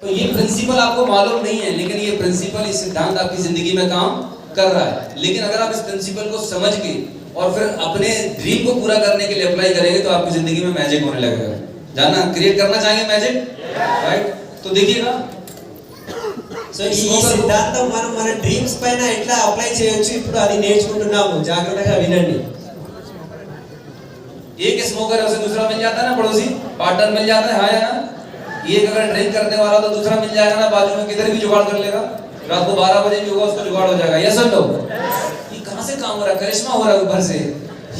तो ये प्रिंसिपल आपको मालूम नहीं है, लेकिन ये प्रिंसिपल, ये सिद्धांत आपकी जिंदगी में काम कर रहा है। लेकिन अगर आप इस प्रिंसिपल को समझ के और फिर अपने ड्रीम को पूरा करने के लिए अप्लाई करेंगे तो आपकी जिंदगी में मैजिक होने लगेगा। जाना क्रिएट करना चाहेंगे मैजिक, राइट? तो देखिएगा, సో ఈ సిద్ధాంతం మనం మన డ్రీమ్స్ పైన ఎట్లా అప్లై చేయొచ్చు ఇప్పుడు అది నేర్చుకుంటున్నాము, జాగ్రత్తగా వినండి। एक स्मोकर है उसे दूसरा मिल जाता है ना, पड़ोसी पार्टनर मिल जाता है, हाँ या ना? एक अगर ड्रिंक करने वाला तो दूसरा मिल जाएगा ना, बाजू में किधर भी जुगाड़ कर लेगा, रात को 12 बजे भी होगा उसको जुगाड़ हो जाएगा। यस और नो? ये कहां से काम हो रहा है? करिश्मा हो रहा है ऊपर से,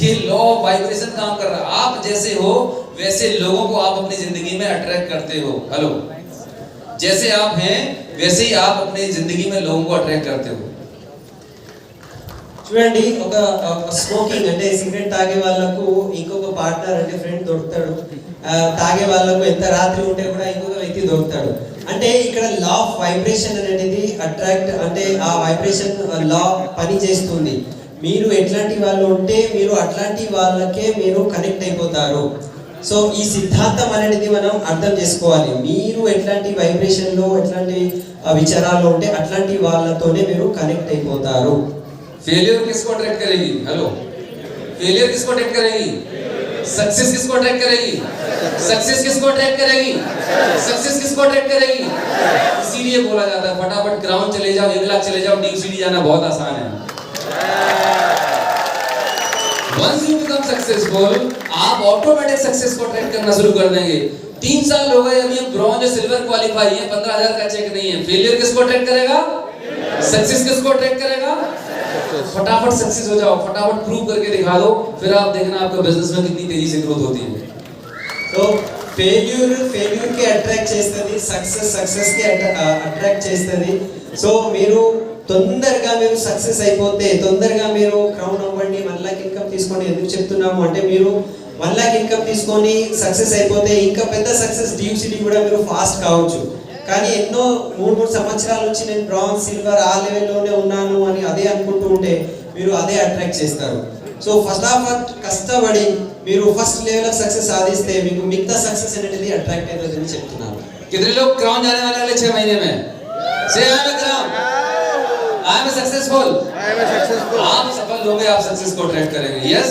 ये लॉ ऑफ वाइब्रेशन काम कर रहा है। आप जैसे हो वैसे लोगों को आप अपनी जिंदगी में अट्रैक्ट करते हो। हेलो, जैसे आप हैं वैसे ही आप अपनी जिंदगी में लोगों को अट्रैक्ट करते हो। చూడండి, ఒక స్మోకింగ్ అంటే సిగరెట్ తాగే వాళ్ళకు ఇంకొక పార్ట్నర్ అంటే ఫ్రెండ్ దొరుకుతాడు, తాగే వాళ్ళకు ఎంత రాత్రి ఉంటే కూడా ఇంకొక వ్యక్తి దొరుకుతాడు। అంటే ఇక్కడ లా ఆఫ్ వైబ్రేషన్ అనేది అట్రాక్ట్, అంటే ఆ వైబ్రేషన్ లా పని చేస్తుంది। మీరు ఎట్లాంటి వాళ్ళు ఉంటే మీరు అట్లాంటి వాళ్ళకే మీరు కనెక్ట్ అయిపోతారు। సో ఈ సిద్ధాంతం అనేది మనం అర్థం చేసుకోవాలి। మీరు ఎట్లాంటి వైబ్రేషన్ లో ఎట్లాంటి విచారాల్లో ఉంటే అట్లాంటి వాళ్ళతోనే మీరు కనెక్ట్ అయిపోతారు। फेलियर किसको अट्रैक्ट करेगी? हेलो, फेलियर किसको अट्रैक्ट करेगी? सक्सेस किसको अट्रैक्ट करेगी? सक्सेस किसको अट्रैक्ट करेगी? सक्सेस किसको अट्रैक्ट करेगी? इसीलिए बोला जाता है फटाफट ग्राउंड चले जाओ, 1 लाख चले जाओ, डी सीडी जाना बहुत आसान है। वंस यू बिकम सक्सेसफुल, आप ऑटोमेटिक सक्सेस को अट्रैक्ट करना शुरू कर देंगे। 3 साल हो गए, अभी हम ब्रॉन्ज और सिल्वर क्वालिफाई है, 15,000 का चेक नहीं है। फेलियर किसको अट्रैक्ट करेगा? सक्सेस किसको अट्रैक्ट करेगा? फटाफट सक्सेस हो जाओ, फटाफट प्रूव करके दिखा दो, फिर आप देखना आपका बिजनेस में कितनी तेजी से ग्रोथ होती है। तो फेल्यूर కి అట్రాక్ట్ చేస్తుంది, సక్సెస్ కి అట్రాక్ట్ చేస్తుంది। సో మీరు తొందరగా మీరు సక్సెస్ అయిపోతే, తొందరగా మీరు క్రౌన్ అవ్వండి, 1 లాక్ ఇన్కమ్ తీసుకోండి। ఎందుకు చెప్తున్నాము అంటే మీరు 1 లాక్ ఇన్కమ్ తీసుకొని సక్సెస్ అయిపోతే ఇంకా పెద్ద సక్సెస్ డ్యూసిటీ కూడా మీరు ఫాస్ట్ కావచ్చు। కానీ ఎన్నో 3 సంవత్సరాల నుంచి నేను బ్రాంజ్ సిల్వర్ ఆ లెవెల్లోనే ఉన్నాను అని అదే అనుకుంటూ ఉంటే మీరు అదే అట్రాక్ట్ చేస్తారు। సో ఫస్ట్ ఆఫ్ ఆల్ కష్టపడి మీరు ఫస్ట్ లెవెల్ సక్సెస్ సాధిస్తే మీకు మిగతా సక్సెస్ అనేది అట్రాక్ట్ అవుతుందని చెప్తున్నాను। कितने लोग क्राउन जाने वाले अगले 6 महीने में? से I am crown, I am successful. आप सफल होंगे, आप सक्सेस को अट्रैक्ट करेंगे। यस,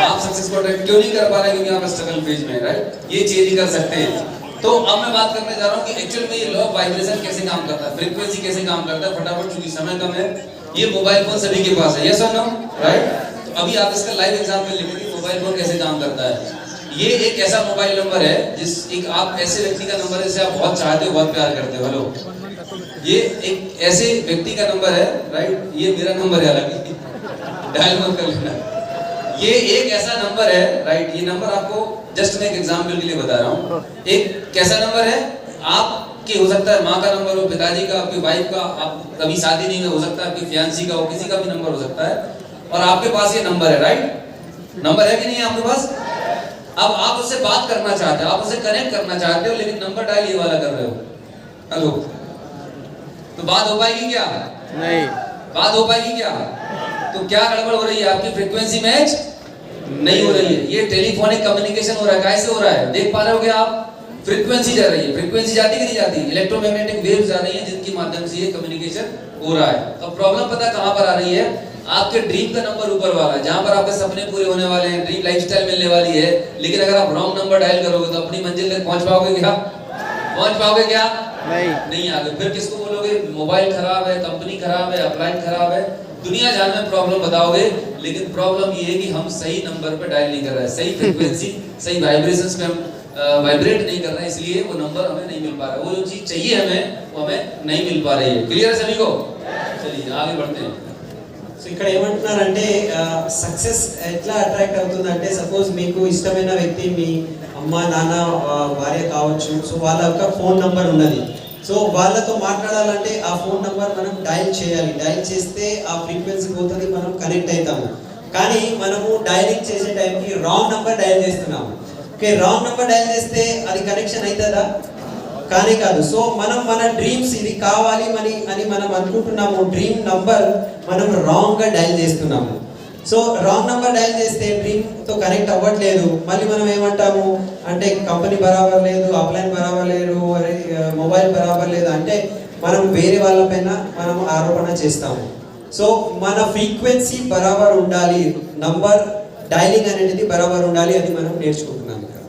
आप सक्सेस को अट्रैक्ट क्यों नहीं कर पा रहे? क्योंकि आप स्ट्रगल फेज में, राइट? ये चेंज कर सकते हैं। तो अब मैं बात करने जा रहा हूँ कि एक्चुअल में ये लॉ ऑफ वाइब्रेशन कैसे काम करता है, फ्रीक्वेंसी कैसे काम करता है। फटाफट, चूंकि समय कम है, ये मोबाइल फोन सभी के पास है, यस और नो, राइट? तो अभी आप इसका लाइव एग्जांपल लिखेंगे कि मोबाइल फोन कैसे काम करता है। ये एक ऐसा मोबाइल नंबर है जिस एक आप ऐसे व्यक्ति का नंबर है जिसे आप बहुत चाहते हो, बहुत प्यार करते हो। हेलो, ये एक ऐसे व्यक्ति का नंबर है, राइट? ये मेरा नंबर है, हालांकि डायल मत कर लेना। ये एक ऐसा नंबर है, राइट? ये नंबर आपको जस्ट मैं एक एग्जांपल के लिए बता रहा हूँ। एक कैसा नंबर है? आपके हो सकता है माँ का नंबर हो, पिताजी का, आपकी वाइफ का, आप कभी शादी नहीं में हो सकता है, आपकी फियांसी का हो, किसी का भी नंबर हो सकता है, और आपके पास ये नंबर है, राइट? नंबर है कि नहीं है आपके पास? अब आप उससे बात करना चाहते हो, आप उससे कनेक्ट करना चाहते हो, लेकिन नंबर डायल ये वाला कर रहे हो। हेलो, तो बात हो पाएगी क्या? नहीं। बात हो पाएगी क्या? तो क्या गड़बड़ हो रही है? आपकी फ्रीक्वेंसी मैच नहीं हो रही है। ये टेलीफोनिक कम्युनिकेशन हो रहा है। कैसे हो रहा है? देख पा रहे हो क्या आप? फ्रीक्वेंसी जा रही है। फ्रीक्वेंसी जाती कि नहीं जाती? इलेक्ट्रोमैग्नेटिक वेव्स जा रही हैं जिनके माध्यम से ये कम्युनिकेशन हो रहा है। तो प्रॉब्लम पता कहां पर आ रही है? आपके ड्रीम का नंबर ऊपर वाला है, जहां पर आपके सपने पूरे होने वाले हैं, ड्रीम लाइफस्टाइल मिलने वाली है। लेकिन अगर आप रॉन्ग नंबर डायल करोगे तो अपनी मंजिल तक पहुंच पाओगे क्या? पहुंच पाओगे क्या? नहीं आगे। फिर किसको बोलोगे? मोबाइल खराब है, कंपनी खराब है, अपलाइन खराब है, दुनिया जान में प्रॉब्लम बताओगे। लेकिन प्रॉब्लम ये है कि हम सही नंबर पे डायल नहीं कर रहे हैं, सही फ्रीक्वेंसी, सही वाइब्रेशंस पे हम वाइब्रेट नहीं कर रहे हैं, इसलिए वो नंबर हमें नहीं मिल पा रहा है। वो जो चीज चाहिए हमें, वो हमें नहीं मिल पा रही है। क्लियर है सभी को? चलिए आगे बढ़ते हैं। సో ఇక్కడ ఏమంటున్నారంటే సక్సెస్ ఎట్లా అట్రాక్ట్ అవుతుందంటే, సపోజ్ మీకు ఇష్టమైన వ్యక్తి మీ అమ్మ నాన్న భార్య కావచ్చు, సో వాళ్ళ యొక్క ఫోన్ నంబర్ ఉన్నది। సో వాళ్ళతో మాట్లాడాలంటే ఆ ఫోన్ నంబర్ మనం డయల్ చేయాలి, డయల్ చేస్తే ఆ ఫ్రీక్వెన్సీ పోతుంది, మనం కనెక్ట్ అవుతాము। కానీ మనము డయలింగ్ చేసే టైంకి రాంగ్ నంబర్ డయల్ చేస్తున్నాము। ఓకే, రాంగ్ నంబర్ డయల్ చేస్తే అది కనెక్షన్ అవుతుందా? కానీ కాదు। సో మనం మన డ్రీమ్స్ ఇది కావాలి అని మనం అనుకుంటున్నాము, డ్రీమ్ నంబర్ మనం రాంగ్ గా డయల్ చేస్తున్నాము। సో రాంగ్ నంబర్ డయల్ చేస్తే డ్రీమ్ తో కనెక్ట్ అవ్వట్లేదు। మళ్ళీ మనం ఏమంటాము, అంటే కంపెనీ బరాబర్ లేదు, అప్లైన్ బరాబర్ లేదు, మొబైల్ బరాబర్ లేదు అంటే మనం వేరే వాళ్ళపైన మనం ఆరోపణ చేస్తాము. సో మన ఫ్రీక్వెన్సీ బరాబర్ ఉండాలి, నంబర్ డైలింగ్ అనేది బరాబర్ ఉండాలి, అది మనం నేర్చుకుంటున్నాం ఇక్కడ.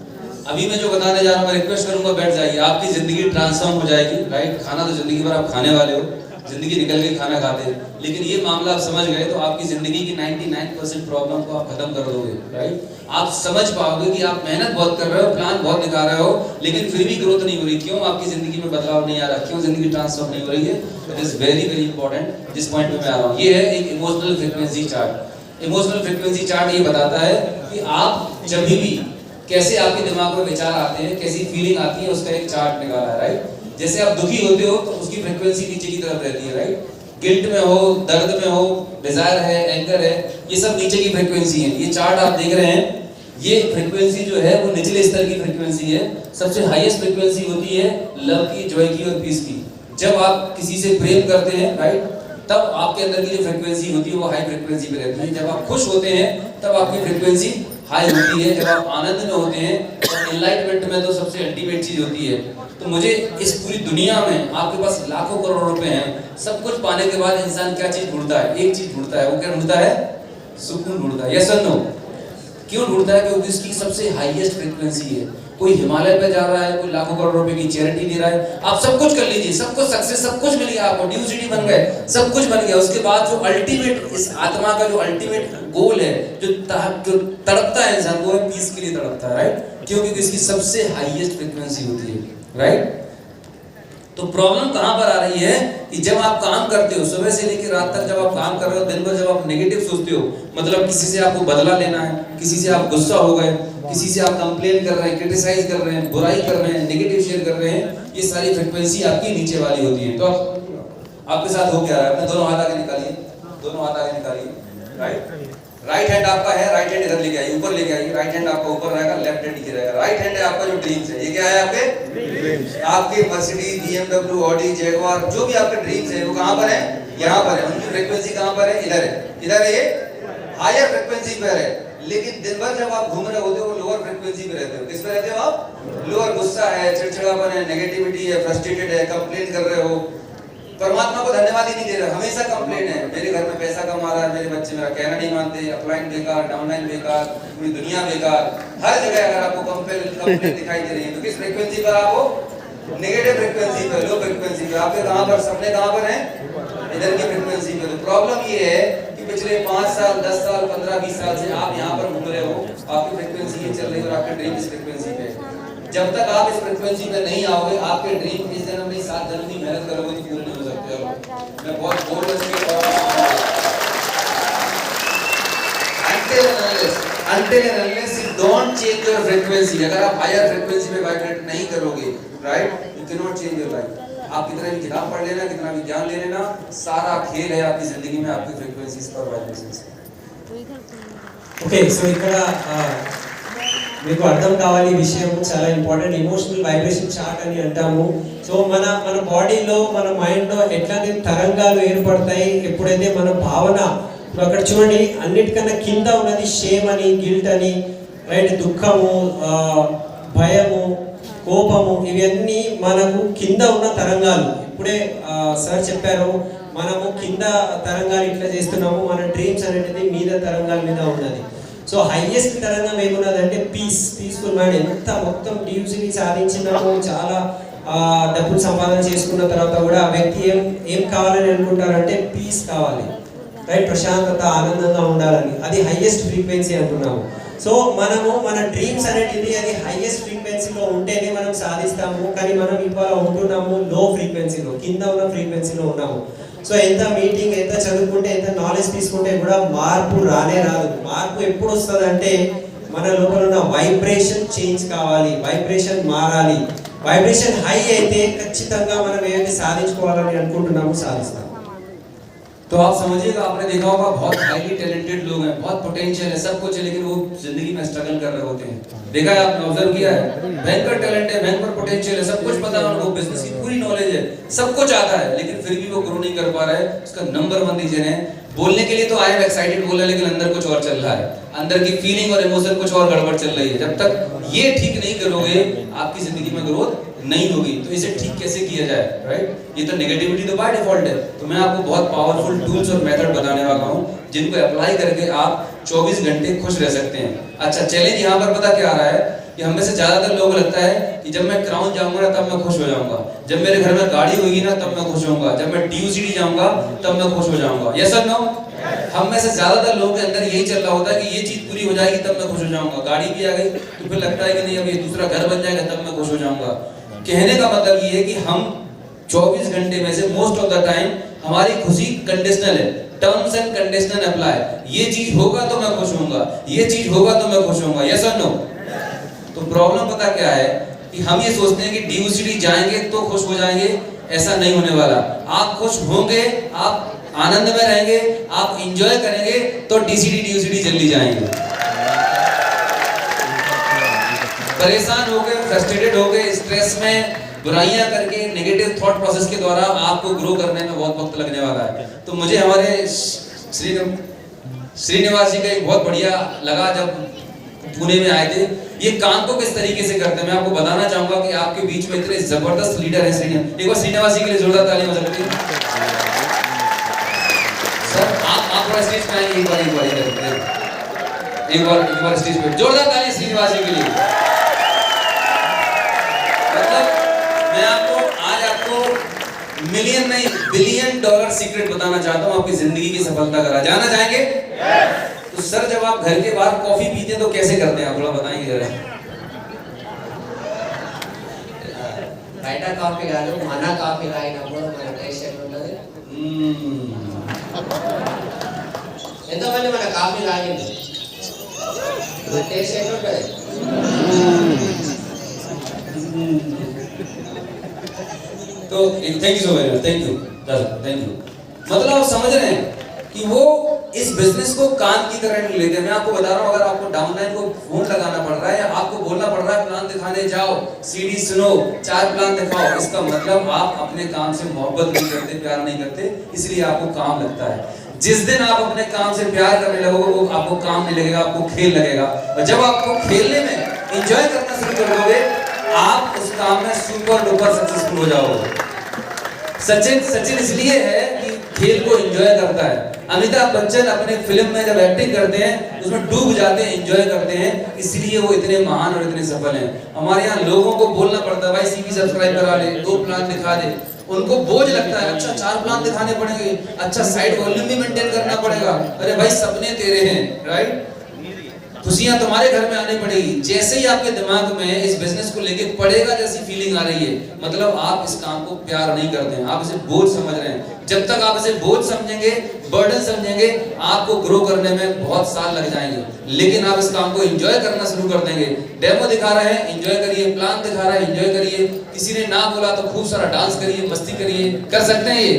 अभी मैं जो बताने जा रहा हूँ मैं रिक्वेस्ट करूंगा बैठ जाइए. आपकी जिंदगी ट्रांसफॉर्म हो जाएगी. राइट, खाना तो जिंदगी भर आप खाने वाले हो, जिंदगी निकल के खाना खाते हैं, लेकिन ये मामला आप समझ गए तो आपकी जिंदगी की 99% प्रॉब्लम को आप खत्म कर दोगे. राइट, आप समझ पाओगे कि आप मेहनत बहुत कर रहे हो, प्लान बहुत दिखा रहे हो, लेकिन फिर भी ग्रोथ नहीं हो रही. क्यों? आपकी जिंदगी में बदलाव नहीं आ रहा, क्यों जिंदगी ट्रांसफॉर्म नहीं हो रही है? It is very very important. जिस पॉइंट पे मैं आ रहा हूँ, ये है एक emotional frequency chart. Emotional frequency chart ये बताता है कि आप जब भी कैसे आपके दिमाग में विचार आते हैं, कैसी फीलिंग आती है, उसका एक चार्ट निकाला है. राइट, जैसे आप दुखी होते हो तो उसकी फ्रीक्वेंसी नीचे की तरफ रहती है. राइट, गिल्ट में हो, दर्द में हो, डिजायर है, एंगर है, ये सब नीचे की फ्रीक्वेंसी है. ये चार्ट आप देख रहे हैं, ये फ्रीक्वेंसी जो है वो निचले स्तर की फ्रीक्वेंसी है. सबसे हाईएस्ट फ्रीक्वेंसी होती है लव की, जॉय की और पीस की. जब आप किसी से प्रेम करते हैं, राइट, तब आपके अंदर की जो फ्रीक्वेंसी होती है वो हाई फ्रीक्वेंसी पे रहती है. जब आप खुश होते हैं तब आपकी फ्रीक्वेंसी हाई होती है. जब आप आनंद में होते हैं तो एनलाइटमेंट में तो सबसे अल्टीमेट चीज होती है. तो मुझे इस पूरी दुनिया में आपके पास लाखों करोड़ रुपए हैं, सब कुछ पाने के बाद इंसान क्या चीज ढूंढता है? एक चीज ढूंढता है. वो क्या ढूंढता है? सुकून ढूंढता है. यस और नो? क्यों ढूंढता है? क्योंकि इसकी सबसे हाईएस्ट फ्रीक्वेंसी है. कोई हिमालय पे जा रहा है, कोई लाखों करोड़ रुपए की चैरिटी दे रहा है. आप सब कुछ कर लीजिए, सब कुछ सक्सेस, सब कुछ मिल गया आपको, ड्यू सिटी बन गए, सब कुछ बन गया. उसके बाद जो अल्टीमेट, इस आत्मा का जो अल्टीमेट गोल है, जो तड़पता है इंसान, वो है पीस के लिए तड़पता है. राइट, क्योंकि इसकी सबसे हाईएस्ट फ्रीक्वेंसी होती है. राइट, तो प्रॉब्लम कहां पर आ रही है कि जब आप काम करते हो, सुबह से लेकर रात तक जब आप काम कर रहे हो, दिन भर जब आप नेगेटिव सोचते हो, मतलब किसी से आपको बदला लेना है, किसी से आप गुस्सा हो गए, किसी से आप कंप्लेन कर रहे हैं, क्रिटिसाइज कर रहे हैं, बुराई कर रहे हैं, नेगेटिव शेयर कर रहे हैं, ये सारी फ्रीक्वेंसी आपकी नीचे वाली होती है. तो आपके साथ हो क्या रहा है? अपने दोनों हाथ आगे निकालिए, दोनों हाथ आगे निकालिए. राइट, राइट हैंड आपका है, राइट हैंड इधर लेके आइए, ऊपर लेके आइए. राइट हैंड आपका ऊपर रहेगा, लेफ्ट हैंड नीचे रहेगा. राइट हैंड है आपका जो ड्रीम्स है. ये क्या है आपके ड्रीम्स? आपके मर्सिडीज, BMW, ऑडी, जैगुआर, जो भी आपके ड्रीम्स है वो कहां पर है? यहां पर है. उनकी फ्रीक्वेंसी कहां पर है? इधर है. इधर है, ये हायर फ्रीक्वेंसी पर है. लेकिन दिन भर जब आप घूम रहे होते हो वो लोअर फ्रीक्वेंसी पे रहते हो. किस पे रहते हो आप? लोअर. गुस्सा है, चिड़चिड़ापन है, नेगेटिविटी है, फ्रस्ट्रेटेड है, कंप्लेन कर रहे हो, परमात्मा को धन्यवाद ही नहीं दे रहे, हमेशा कंप्लेन है. मेरे घर में पैसा कम आ रहा है, मेरे बच्चे मेरा कहना नहीं मानते, अपलाइन बेकार, डाउनलाइन बेकार, पूरी दुनिया बेकार. हर जगह अगर आपको कंप्लेन दिखाई दे रही है तो किस फ्रीक्वेंसी पर? आपको नेगेटिव फ्रीक्वेंसी पर, लो फ्रीक्वेंसी पर. आपके कहां पर? सपने कहां पर हैं? इधर की फ्रीक्वेंसी पे. तो प्रॉब्लम ये है कि पिछले 5 साल, 10 साल, 15, 20 साल से आप यहाँ पर घूम रहे हो, आपकी फ्रीक्वेंसी ये चल रही है और आपके ड्रीम इस फ्रीक्वेंसी पे. जब तक आप इस फ्रीक्वेंसी पे नहीं आओगे, आपके ड्रीम इस जन्म में 7 जन्म की मेहनत करोगे तो पूरे नहीं हो सकते. मैं बहुत बोल until and unless you don't change your frequency, अगर आप हायर फ्रीक्वेंसी पे वाइब्रेट नहीं करोगे, right, you cannot change your life. आप कितना भी किताब पढ़ लेना, कितना भी ज्ञान ले लेना, सारा खेल है आपकी जिंदगी में आपकी फ्रीक्वेंसीज पर, वाइब्रेशंस. ఓకే, సో ఇక్కడ మీకు అర్థం కావాలి ఈ విషయం చాలా ఇంపార్టెంట్. ఇమోషనల్ వైబ్రేషన్ చార్ట్ అని అంటాము. సో మన బాడీలో, మన మైండ్లో ఎట్లాంటి తరంగాలు ఏర్పడతాయి ఎప్పుడైతే మన భావన, అక్కడ చూడండి అన్నిటికన్నా కింద ఉన్నది షేమ్ అని, గిల్ట్ అని, రైట్, దుఃఖము, భయము, కోపము, ఇవన్నీ మనకు కింద ఉన్న తరంగాలు. ఇప్పుడే సార్ చెప్పారు, మనము కింద తరంగాలు ఇట్లా చేస్తున్నాము, మన డ్రీమ్స్ అనేది మీద తరంగాల మీద ఉన్నది. సో హైయెస్ట్ తరంగం ఏమున్నదంటే పీస్ఫుల్ మైండ్. ఎంత మొత్తం డ్యూస్ని సాధించినాము, చాలా డబ్బులు సంపాదన చేసుకున్న తర్వాత కూడా ఆ వ్యక్తి ఏం కావాలని అనుకుంటారంటే పీస్ కావాలి, రైట్, ప్రశాంతత, ఆనందంగా ఉండాలని. అది హైయెస్ట్ ఫ్రీక్వెన్సీ అంటున్నాము. సో మనము మన డ్రీమ్స్ అనేది అది హైయెస్ట్ ఫ్రీక్వెన్సీలో ఉంటేనే మనం సాధిస్తాము. కానీ మనం ఇవాళ ఉంటున్నాము లో ఫ్రీక్వెన్సీలో, కింద ఉన్న ఫ్రీక్వెన్సీలో ఉన్నాము. సో ఎంత మీటింగ్, ఎంత చదువుకుంటే, ఎంత నాలెడ్జ్ తీసుకుంటే కూడా మార్పు రానే రాదు. మార్పు ఎప్పుడు వస్తుందంటే మన లోపల ఉన్న వైబ్రేషన్ చేంజ్ కావాలి, వైబ్రేషన్ మారాలి. వైబ్రేషన్ హై అయితే ఖచ్చితంగా మనం ఏమైతే సాధించుకోవాలని అనుకుంటున్నామో సాధిస్తాం. तो आप समझिएगा, आपने देखा होगा बहुत हाईली टैलेंटेड लोग हैं, बहुत पोटेंशियल है, सब कुछ है, लेकिन वो जिंदगी में स्ट्रगल कर रहे होते हैं। देखा है आपने, ऑब्जर्व किया है, भयंकर टैलेंट है, भयंकर पोटेंशियल है, सब कुछ पता है उनको, बिजनेस की पूरी नॉलेज है, सब कुछ आता है, लेकिन फिर भी वो ग्रो नहीं कर पा रहा है। उसका नंबर 1 रीजन है, बोलने के लिए तो आई एम एक्साइटेड बोल रहा है, लेकिन अंदर कुछ और चल रहा है, अंदर की फीलिंग और इमोशन कुछ और गड़बड़ चल रही है। जब तक ये ठीक नहीं करोगे, आपकी जिंदगी में ग्रोथ नहीं होगी। तो इसे ठीक कैसे किया जाए, राइट? ये तो नेगेटिविटी तो बाय डिफॉल्ट है। तो मैं आपको बहुत पावरफुल टूल्स और मेथड बताने वाला हूँ, जिनको अप्लाई करके आप 24 घंटे खुश रह सकते हैं। अच्छा, चैलेंज यहाँ पर पता क्या आ रहा है कि हमें से ज्यादातर लोगों को लगता है कि जब मैं क्राउन जाऊंगा ना तब मैं खुश हो जाऊंगा, जब मेरे घर में गाड़ी होगी ना तब मैं खुश होऊंगा, जब मैं DUCD जाऊंगा तब मैं खुश हो जाऊंगा। यस और नो? हम में से ज्यादातर लोगों के अंदर यही चल रहा होता है कि ये चीज पूरी हो जाएगी तब मैं खुश हो जाऊंगा, गाड़ी भी आ गई तो फिर लगता है कि नहीं अब ये दूसरा घर बन जाएगा तब मैं खुश हो जाऊंगा। कहने का मतलब ये है कि हम 24 घंटे में से मोस्ट ऑफ द टाइम हमारी खुशी कंडीशनल है, टर्म्स एंड कंडीशनल अप्लाई। ये चीज होगा तो मैं खुश होऊंगा, ये चीज होगा तो मैं खुश होऊंगा। यस और नो? तो प्रॉब्लम पता क्या है कि हम ये सोचते हैं कि DUCD जाएंगे तो खुश हो जाएंगे, ऐसा नहीं होने वाला। आप खुश होंगे, आप आनंद में रहेंगे, आप एंजॉय करेंगे तो DUCD जल्दी जाएंगे। परेशान हो गए, फ्रस्ट्रेटेड हो गए, स्ट्रेस में बुराइयां करके नेगेटिव थॉट प्रोसेस के द्वारा आपको ग्रो करने में बहुत वक्त लगने वाला है। तो मुझे हमारे श्रीनिवास जी का एक बहुत बढ़िया लगा जब पुणे में आए थे। ये काम को किस तरीके से करते हैं मैं आपको बताना चाहूंगा कि आपके बीच में इतने जबरदस्त लीडर हैं श्रीनिवास। एक बार श्रीनिवास जी के लिए जोरदार तालियां हो सकती है। सर आप थोड़ा स्टेज पे आइए, एक बार स्टेज पे जोरदार तालियां श्रीनिवास जी के लिए। मतलब मैं आपको मिलियन नहीं बिलियन डॉलर सीक्रेट बताना चाहता हूं आपकी जिंदगी की सफलता का। जाना चाहेंगे? तो सर जब आप घर के बाहर कॉफी पीते हैं तो कैसे करते हैं, आप थोड़ा बताएंगे जरा। బయట కాఫీ కాదు, మన కాఫీ తాగినప్పుడు మన టేస్ట్ ఎట్లుంటది? ఎంతమంది మన కాఫీ తాగింది? మన టేస్ట్ ఎట్లుంటది? तो thank you so very much, thank you. मतलब आप समझ रहे हैं कि वो इस बिजनेस को काम की तरह नहीं लेते। मैं आपको बता रहा हूँ, अगर आपको डाउनलाइन को फोन लगाना पड़ रहा है या आपको बोलना पड़ रहा है प्लान दिखाने जाओ, CD सुनो, 4 प्लान दिखाओ, इसका मतलब आप अपने काम से मोहब्बत नहीं करते, प्यार नहीं करते, इसलिए आपको काम लगता है। जिस दिन आप अपने काम से प्यार करने लगोगे वो आपको काम नहीं लगेगा, आपको खेल लगेगा। और जब आपको खेलने में एंजॉय करना शुरू कर दोगे, आप उस काम में सुपर डुपर सक्सेसफुल हो जाओगे। सचिन इसलिए है कि खेल को एंजॉय करता है। अमिताभ बच्चन अपने फिल्म में जब एक्टिंग करते हैं उसमें डूब जाते हैं, एंजॉय करते हैं, इसलिए वो इतने महान और इतने सफल हैं। हमारे यहाँ लोगों को बोलना पड़ता है भाई CV सब्सक्राइब करा ले, 2 प्लान दिखा दे, उनको बोझ लगता है। अच्छा 4 प्लान दिखाने पड़ेंगे, अच्छा साइड वॉल्यूम भी मेंटेन करना पड़ेगा। अरे भाई सपने तेरे हैं, राइट? खुशियां तुम्हारे घर में आनी पड़ेगी। जैसे ही आपके दिमाग में इस बिजनेस को लेके पड़ेगा जैसी फीलिंग आ रही है, मतलब आप इस काम को प्यार नहीं करते हैं, आप इसे बोझ समझ रहे हैं। जब तक आप इसे बोझ समझेंगे, बर्डन समझेंगे, आपको ग्रो करने में बहुत साल लग जाएंगे। लेकिन आप इस काम को एंजॉय करना शुरू कर देंगे। डेमो दिखा रहे हैं, एंजॉय करिए, प्लान दिखा रहे हैं, एंजॉय करिए, किसी ने ना बोला तो खूब सारा डांस करिए, मस्ती करिए, कर सकते हैं ये।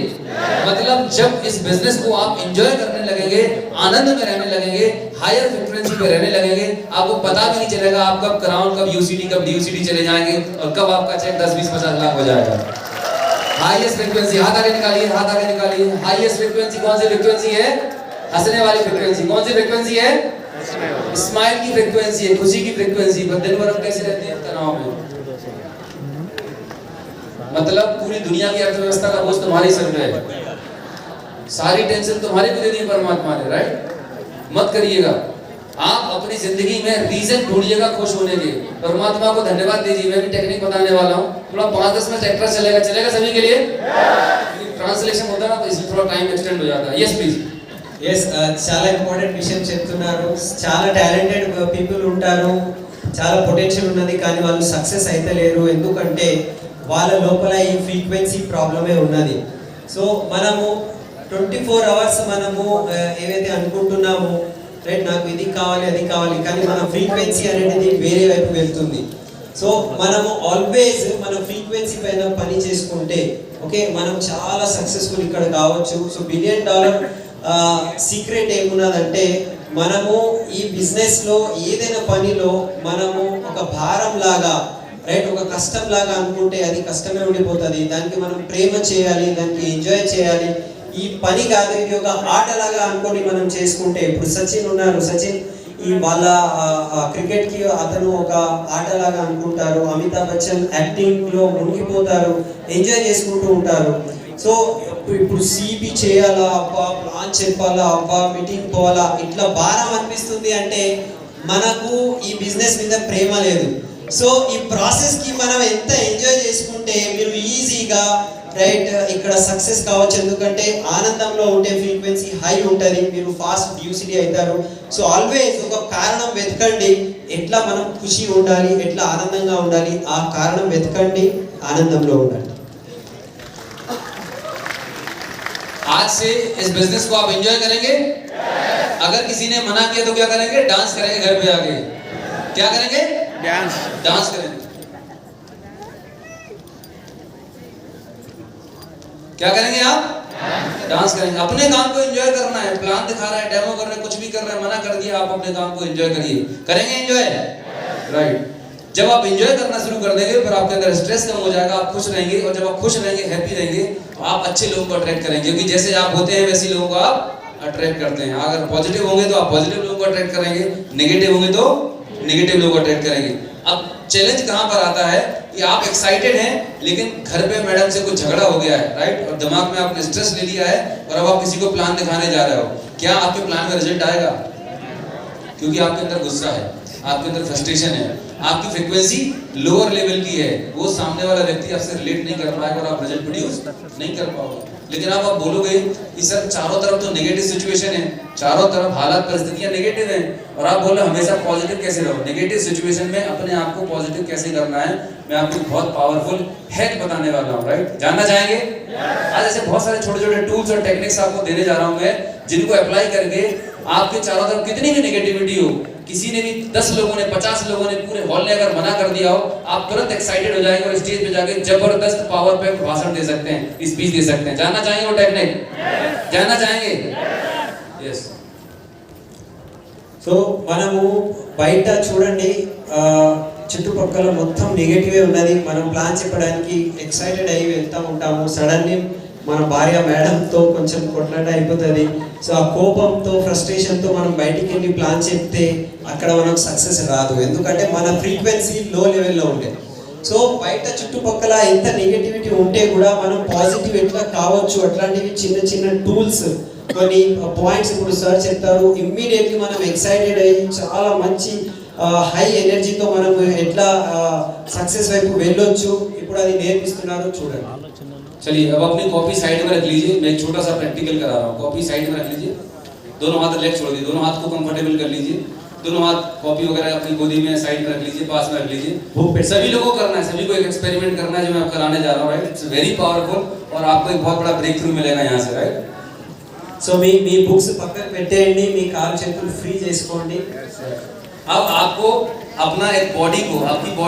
मतलब जब इस बिजनेस को आप एंजॉय करने लगेंगे, आनंद में रहने लगेंगे, हायर फ्रीक्वेंसी पे रहने लगेंगे, आपको पता भी नहीं चलेगा आप कब क्राउन, कब UCD, कब DUCD चले जाएंगे और कब आपका चेक 10, 20, 50 लाख हो जाएगा। हाईएस्ट फ्रीक्वेंसी, हाथ आगे निकालिए, हाथ आगे निकालिए। हाईएस्ट फ्रीक्वेंसी कौन सी फ्रीक्वेंसी है? हंसने वाली फ्रीक्वेंसी। कौन सी फ्रीक्वेंसी है? स्माइल की फ्रीक्वेंसी है, खुशी की फ्रीक्वेंसी। दिन भर हम कैसे रहते हैं? तनाव में। मतलब पूरी दुनिया की अर्थव्यवस्था का बोझ तुम्हारे सर पे है, सारी टेंशन तुम्हारे को दे दी परमात्मा ने, राइट? मत करिएगा। आप अपनी जिंदगी में रीजन ढूंढिएगा खुश होने के। परमात्मा को धन्यवाद दीजिए। मैं भी टेक्निक बताने वाला हूँ, थोड़ा 5-10 मिनट एक्स्ट्रा चलेगा सभी के लिए। ट्रांसलेशन होता है ना तो इसमें थोड़ा टाइम एक्सटेंड हो जाता है। Yes please. చాలా ఇంపార్టెంట్ విషయం చెప్తున్నారు. చాలా టాలెంటెడ్ పీపుల్ ఉంటారు, చాలా పొటెన్షియల్ ఉన్నది, కానీ వాళ్ళు సక్సెస్ అయితే లేరు. ఎందుకంటే వాళ్ళ లోపల ఈ ఫ్రీక్వెన్సీ ప్రాబ్లమే ఉన్నది. సో మనము 24 అవర్స్ మనము ఏవైతే అనుకుంటున్నామో, రైట్, నాకు ఇది కావాలి అది కావాలి, కానీ మన ఫ్రీక్వెన్సీ అనేది వేరే వైపు వెళ్తుంది. సో మనము ఆల్వేస్ మన ఫ్రీక్వెన్సీ పైన పని చేసుకుంటే ఓకే మనం చాలా సక్సెస్ఫుల్ ఇక్కడ కావచ్చు. సో $1 బిలియన్ సీక్రెట్ ఏమున్నదంటే మనము ఈ బిజినెస్ లో ఏదైనా పనిలో మనము ఒక భారం లాగా రైట్ ఒక కష్టం లాగా అనుకుంటే అది కష్టమే ఉండిపోతుంది. దానికి మనం ప్రేమ చేయాలి, దానికి ఎంజాయ్ చేయాలి. ఈ పని కాదు, ఇది ఒక ఆటలాగా అనుకొని మనం చేసుకుంటే, ఇప్పుడు సచిన్ ఉన్నారు, సచిన్ ఈ వాళ్ళ క్రికెట్ కి అతను ఒక ఆటలాగా అనుకుంటారు. అమితాబ్ బచ్చన్ యాక్టింగ్ లో మునిగిపోతారు, ఎంజాయ్ చేసుకుంటూ ఉంటారు. సో ఇప్పుడు సిబి చేయాలా అబ్బా, ప్లాన్ చెప్పాలా అబ్బా, మీటింగ్ పోవాలా, ఇట్లా భారం అనిపిస్తుంది అంటే మనకు ఈ బిజినెస్ మీద ప్రేమ లేదు. సో ఈ ప్రాసెస్ కి మనం ఎంత ఎంజాయ్ చేసుకుంటే మీరు ఈజీగా రైట్ ఇక్కడ సక్సెస్ కావచ్చు. ఎందుకంటే ఆనందంలో ఉంటే ఫ్రీక్వెన్సీ హై ఉంటుంది, మీరు ఫాస్ట్ డ్యూసిటీ అవుతారు. సో ఆల్వేస్ ఒక కారణం వెతకండి, ఎట్లా మనం ఖుషి ఉండాలి, ఎట్లా ఆనందంగా ఉండాలి, ఆ కారణం వెతకండి, ఆనందంలో ఉండాలి. आज से इस बिजनेस को आप एंजॉय करेंगे? अगर किसी ने मना किया तो क्या करेंगे? डांस करेंगे घर पे आके. क्या करेंगे? डांस करेंगे. क्या करेंगे आप? डांस करेंगे. अपने काम को एंजॉय करना है. प्लान दिखा रहा है, डेमो कर रहा है, कुछ भी कर रहा है, मना कर दिया, आप अपने काम को एंजॉय करिए. करेंगे एंजॉय? राइट. जब आप एंजॉय करना शुरू कर देंगे फिर आपके अंदर स्ट्रेस कम हो जाएगा, आप खुश रहेंगे. और जब आप खुश रहेंगे, हैप्पी रहेंगे, तो आप अच्छे लोगों को अट्रैक्ट करेंगे. क्योंकि जैसे आप होते हैं वैसे लोगों को आप अट्रैक्ट करते हैं. अगर पॉजिटिव होंगे तो आप पॉजिटिव लोगों को अट्रैक्ट करेंगे, नेगेटिव होंगे तो नेगेटिव लोगों को अट्रैक्ट करेंगे. अब चैलेंज कहाँ पर आता है कि आप एक्साइटेड हैं लेकिन घर पे मैडम से कुछ झगड़ा हो गया है, राइट, और दिमाग में आपने स्ट्रेस ले लिया है और अब आप किसी को प्लान दिखाने जा रहे हो. क्या आपके प्लान में रिजल्ट आएगा? क्योंकि आपके अंदर गुस्सा है, आपके अंदर फ्रस्ट्रेशन है, आपकी फ्रीक्वेंसी लोअर लेवल की है. वो सामने वाला व्यक्ति आपसे रिलेट नहीं कर पाएगा और आप रिजल्ट प्रोड्यूस नहीं कर पाओगे. लेकिन आप बोलोगे कि सर चारों तरफ तो नेगेटिव सिचुएशन है, चारों तरफ हालात परिस्थितियां नेगेटिव हैं, और आप बोलो हमेशा पॉजिटिव कैसे रहो. नेगेटिव सिचुएशन में अपने आप को पॉजिटिव कैसे करना है, मैं आपको बहुत पावरफुल हैक बताने वाला हूँ. राइट, जानना चाहेंगे? आज ऐसे बहुत सारे छोटे छोटे टूल्स और टेक्निक्स आपको देने जा रहा हूँ मैं, जिनको अप्लाई करके आपके चारों तरफ कितनी भी नेगेटिविटी हो, किसी ने भी 10 लोगों ने 50 लोगों ने पूरे हॉल ने अगर मना कर दिया हो, आप तुरंत एक्साइटेड हो जाएंगे और स्टेज पे जाके जबरदस्त पावर पैक्ड भाषण दे सकते हैं, स्पीच दे सकते हैं. जानना चाहेंगे वो टेक्निक? जानना चाहेंगे? यस. సో మనము బయట చూడండి చుట్టుపక్కల మొత్తం నెగటివే ఉన్నది. మనం ప్లాన్ చెప్పడానికి ఎక్సైటెడ్ అయ్యి వెళ్తూ ఉంటాము, సడన్లీ మన భార్య మేడంతో కొంచెం కొట్లాట అయిపోతుంది. సో ఆ కోపంతో ఫ్రస్ట్రేషన్తో మనం బయటికి వెళ్ళి ప్లాన్ చెప్తే అక్కడ మనకు సక్సెస్ రాదు, ఎందుకంటే మన ఫ్రీక్వెన్సీ లో లెవెల్లో ఉండేది. సో బయట చుట్టుపక్కల ఎంత నెగటివిటీ ఉంటే కూడా మనం పాజిటివ్ ఎట్లా కావచ్చు, అట్లాంటివి చిన్న చిన్న టూల్స్ కొన్ని పాయింట్స్ ఇప్పుడు సార్ చెప్తారు. ఇమ్మీడియట్లీ మనం ఎక్సైటెడ్ అయ్యి చాలా మంచి హై ఎనర్జీతో మనం ఎట్లా సక్సెస్ వైపు వెళ్ళొచ్చు, ఇప్పుడు అది నేర్పిస్తున్నారు, చూడండి. चलिए अब अपनी कॉपी साइड में रख लीजिए. मैं एक छोटा सा प्रैक्टिकल करा रहा हूँ. कॉपी साइड में रख लीजिए, दोनों हाथ लेग छोड़ दीजिए, दोनों हाथ को कंफर्टेबल कर लीजिए, दोनों हाथ कॉपी वगैरह अपनी गोदी में साइड में रख लीजिए, पास में रख लीजिए. सभी लोगों को करना है, सभी को एक एक्सपेरिमेंट करना है जो मैं आपको कराने जा रहा हूँ. राइट, इट्स वेरी पावरफुल और आपको एक बहुत बड़ा ब्रेक थ्रू मिलेगा यहाँ से. राइट, సో మీ బుక్స్ పక్కన పెట్టేయండి, మీ కాలు చేతులు ఫ్రీ చేసుకోండి. अब आपको अपना एक बॉडी को, आपकी बॉडी